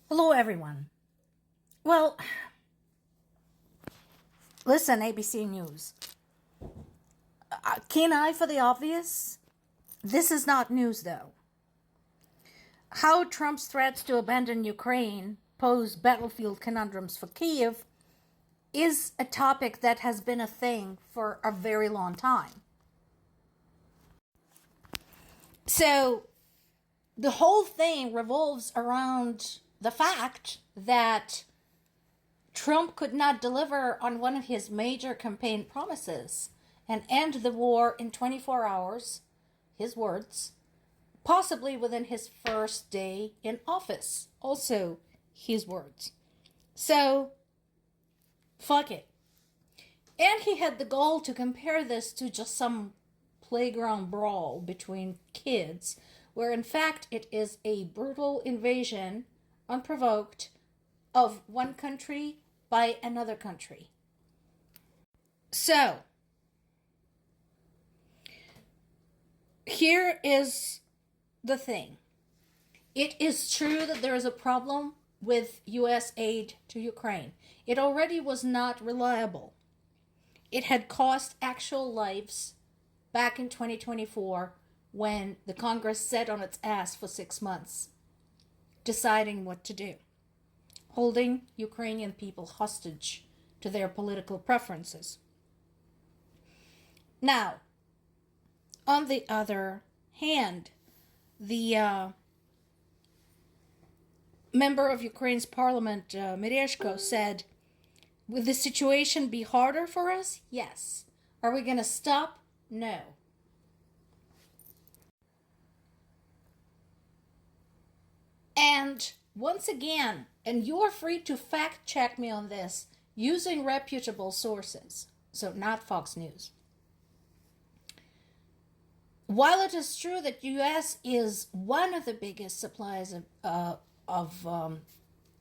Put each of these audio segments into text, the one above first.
Hello, everyone. Well, listen, ABC News. Keen eye for the obvious? This is not news, though. How Trump's threats to abandon Ukraine pose battlefield conundrums for Kiev is a topic that has been a thing for a very long time. So, the whole thing revolves around the fact that Trump could not deliver on one of his major campaign promises and end the war in 24 hours, his words, possibly within his first day in office, also his words. So, fuck it. And he had the goal to compare this to just some playground brawl between kids, where in fact it is a brutal invasion, unprovoked, of one country by another country. So, here is the thing. It is true that there is a problem with U.S. aid to Ukraine. It already was not reliable. It had cost actual lives back in 2024 when the Congress sat on its ass for 6 months, deciding what to do, holding Ukrainian people hostage to their political preferences. Now, on the other hand, the member of Ukraine's parliament, Mereshko, said, will the situation be harder for us? Yes. Are we going to stop? No. And once again, and you are free to fact check me on this using reputable sources, so not Fox News. While it is true that U.S. is one of the biggest suppliers of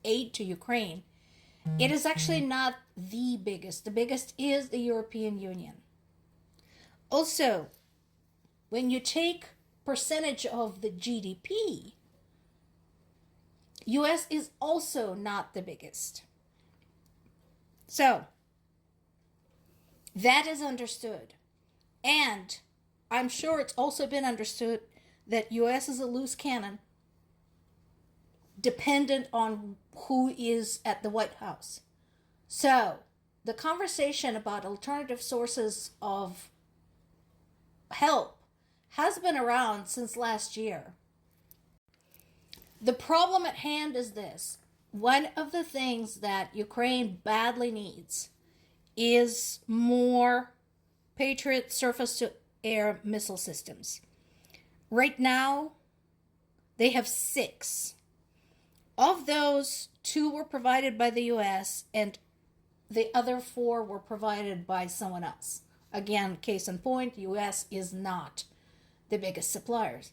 aid to Ukraine, it is actually not the biggest. The biggest is the European Union. Also, when you take percentage of the GDP, U.S. is also not the biggest. So, that is understood. And I'm sure it's also been understood that U.S. is a loose cannon, dependent on who is at the White House. So, the conversation about alternative sources of help has been around since last year. The problem at hand is this. One of the things that Ukraine badly needs is more Patriot surface-to-air missile systems. Right now, they have 6. Of those, 2 were provided by the U.S. and the other 4 were provided by someone else. Again, case in point, U.S. is not the biggest suppliers.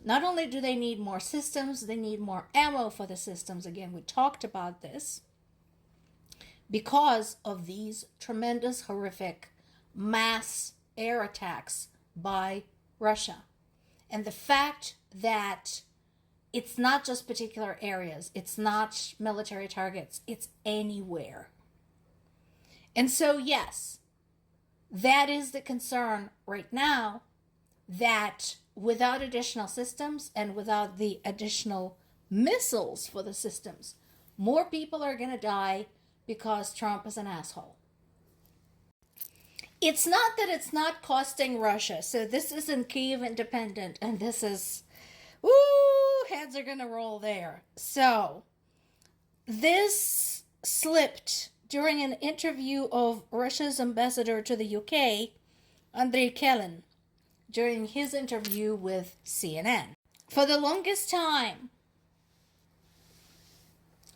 Not only do they need more systems, they need more ammo for the systems. Again, we talked about this because of these tremendous, horrific mass air attacks by Russia. And the fact that it's not just particular areas, it's not military targets, it's anywhere. And so, yes, that is the concern right now, that without additional systems and without the additional missiles for the systems, more people are going to die because Trump is an asshole. It's not that it's not costing Russia. So this isn't Kyiv Independent, and this is, heads are going to roll there. So this slipped during an interview of Russia's ambassador to the UK, Andrei Kelin, during his interview with CNN. For the longest time,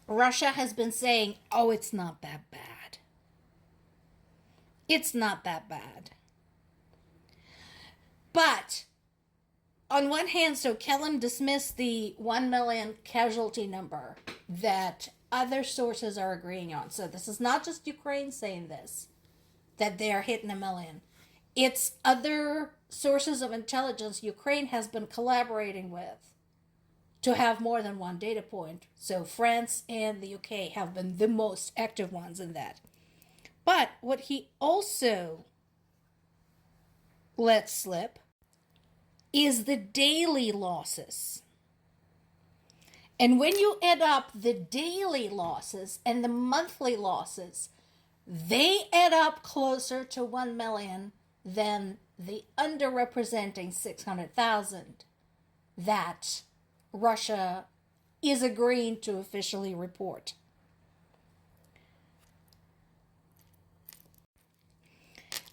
Russia has been saying, oh, it's not that bad. It's not that bad. But on one hand, so Kelin dismissed the 1 million casualty number that other sources are agreeing on. So this is not just Ukraine saying this, that they are hitting 1 million. It's other sources of intelligence Ukraine has been collaborating with to have more than one data point. So France and the UK have been the most active ones in that. But what he also let slip is the daily losses. And when you add up the daily losses and the monthly losses, they add up closer to 1 million than the underrepresenting 600,000 that Russia is agreeing to officially report.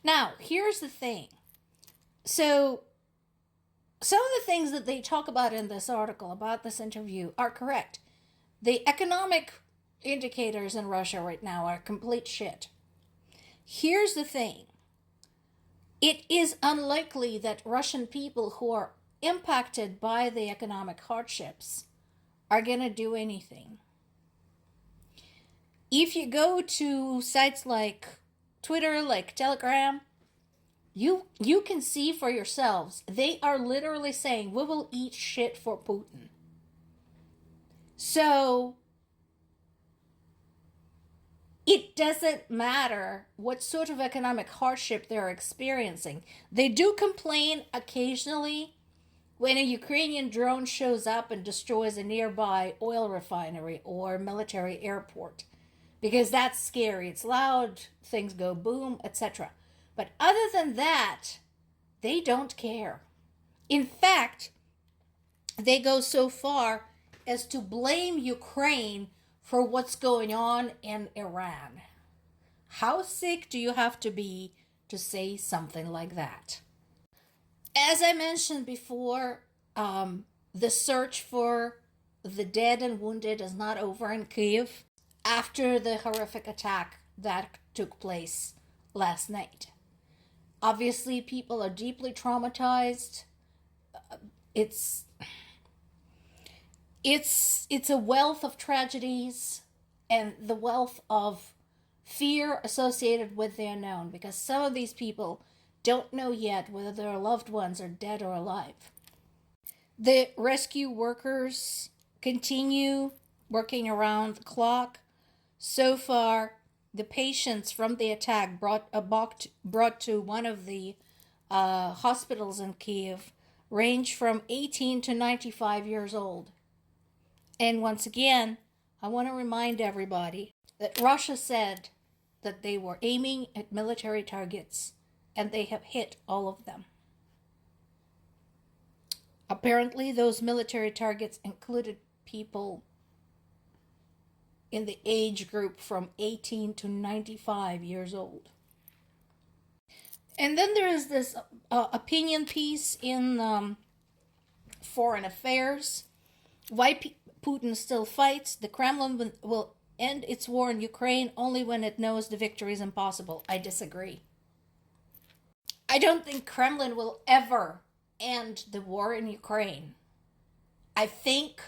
Now, here's the thing. So, some of the things that they talk about in this article, about this interview, are correct. The economic indicators in Russia right now are complete shit. Here's the thing. It is unlikely that Russian people who are impacted by the economic hardships are going to do anything. If you go to sites like Twitter, like Telegram, you can see for yourselves, they are literally saying, we will eat shit for Putin. So, it doesn't matter what sort of economic hardship they're experiencing. They do complain occasionally when a Ukrainian drone shows up and destroys a nearby oil refinery or military airport, because that's scary. It's loud, things go boom, etc. But other than that, they don't care. In fact, they go so far as to blame Ukraine for what's going on in Iran. How sick do you have to be to say something like that? As I mentioned before, the search for the dead and wounded is not over in Kyiv after the horrific attack that took place last night. Obviously, people are deeply traumatized. It's a wealth of tragedies and the wealth of fear associated with the unknown, because some of these people don't know yet whether their loved ones are dead or alive. The rescue workers continue working around the clock. So far, the patients from the attack brought to one of the hospitals in Kyiv range from 18 to 95 years old. And once again, I want to remind everybody that Russia said that they were aiming at military targets, and they have hit all of them. Apparently, those military targets included people in the age group from 18 to 95 years old. And then there is this opinion piece in Foreign Affairs. Why Putin still fights. The Kremlin will end its war in Ukraine only when it knows the victory is impossible. I disagree. I don't think Kremlin will ever end the war in Ukraine. I think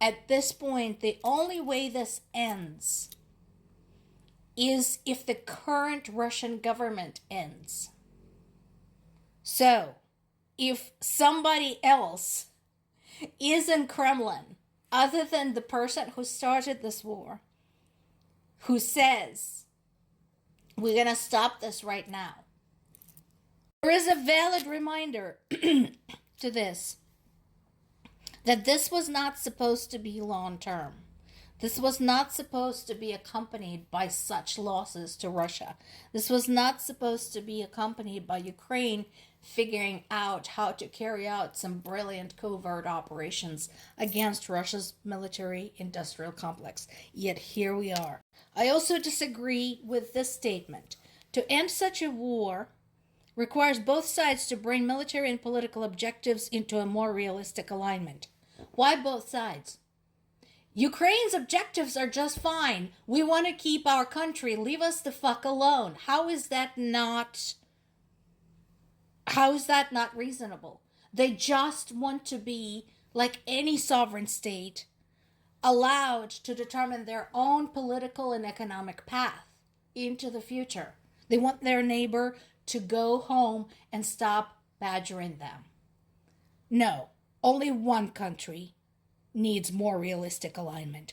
at this point, the only way this ends is if the current Russian government ends. So, if somebody else is in Kremlin, other than the person who started this war, who says, we're going to stop this right now, there is a valid reminder to this, that this was not supposed to be long term. This was not supposed to be accompanied by such losses to Russia. This was not supposed to be accompanied by Ukraine figuring out how to carry out some brilliant covert operations against Russia's military-industrial complex. Yet here we are. I also disagree with this statement. To end such a war requires both sides to bring military and political objectives into a more realistic alignment. Why both sides? Ukraine's objectives are just fine. We want to keep our country. Leave us the fuck alone. How is that not reasonable? They just want to be, like any sovereign state, allowed to determine their own political and economic path into the future. They want their neighbor to go home and stop badgering them. No, only one country needs more realistic alignment.